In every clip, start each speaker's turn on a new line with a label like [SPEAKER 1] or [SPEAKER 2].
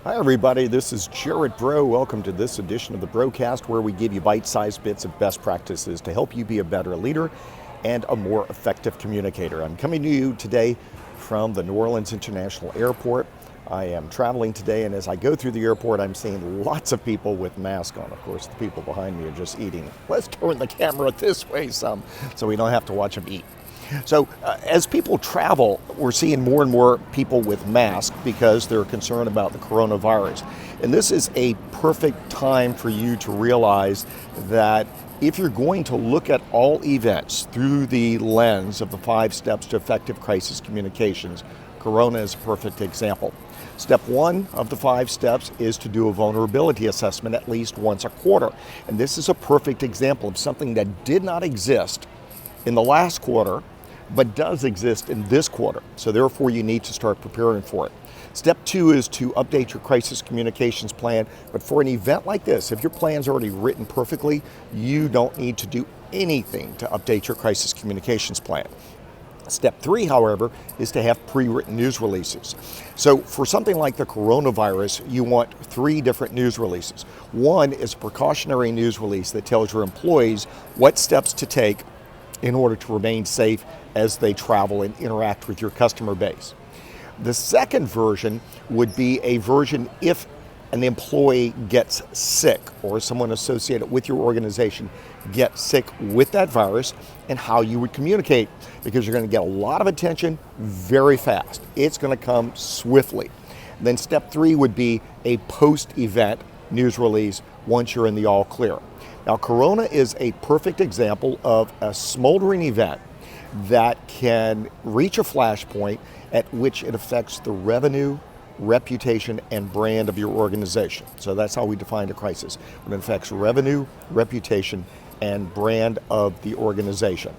[SPEAKER 1] Hi everybody, this is Gerard Braud. Welcome to this edition of the Broadcast, where we give you bite-sized bits of best practices to help you be a better leader and a more effective communicator. I'm coming to you today from the New Orleans International Airport. I am traveling today, and as I go through the airport, I'm seeing lots of people with masks on. Of course, the people behind me are just eating. Let's turn the camera this way some so we don't have to watch them eat. So as people travel, we're seeing more and more people with masks because they're concerned about the coronavirus. And this is a perfect time for you to realize that if you're going to look at all events through the lens of the 5 steps to effective crisis communications, Corona is a perfect example. Step 1 of the 5 steps is to do a vulnerability assessment at least once a quarter. And this is a perfect example of something that did not exist in the last quarter, but does exist in this quarter. So therefore you need to start preparing for it. Step 2 is to update your crisis communications plan. But for an event like this, if your plan's already written perfectly, you don't need to do anything to update your crisis communications plan. Step 3, however, is to have pre-written news releases. So for something like the coronavirus, you want 3 different news releases. One is a precautionary news release that tells your employees what steps to take in order to remain safe as they travel and interact with your customer base. The second version would be a version if an employee gets sick or someone associated with your organization gets sick with that virus, and how you would communicate, because you're going to get a lot of attention very fast. It's going to come swiftly. Then step 3 would be a post-event news release once you're in the all clear. Now, Corona is a perfect example of a smoldering event that can reach a flashpoint at which it affects the revenue, reputation, and brand of your organization. So that's how we define a crisis, when it affects revenue, reputation, and brand of the organization.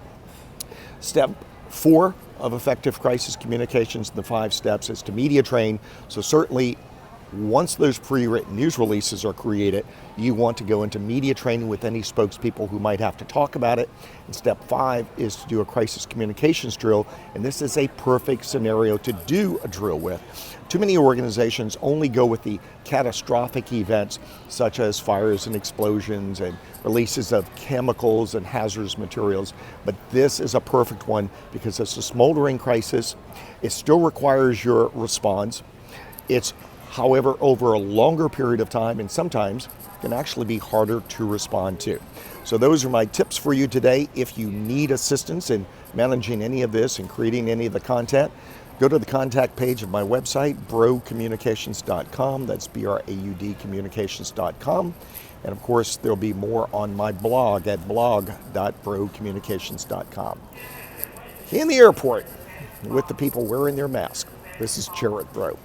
[SPEAKER 1] Step 4 of effective crisis communications in the 5 steps is to media train. So certainly, once those pre-written news releases are created, you want to go into media training with any spokespeople who might have to talk about it. And step 5 is to do a crisis communications drill, and this is a perfect scenario to do a drill with. Too many organizations only go with the catastrophic events, such as fires and explosions and releases of chemicals and hazardous materials, but this is a perfect one because it's a smoldering crisis. It still requires your response. It's however, over a longer period of time, and sometimes can actually be harder to respond to. So those are my tips for you today. If you need assistance in managing any of this and creating any of the content, go to the contact page of my website, braudcommunications.com. That's BRAUD communications.com. And of course, there'll be more on my blog at blog.braudcommunications.com. In the airport with the people wearing their masks, this is Gerard Braud.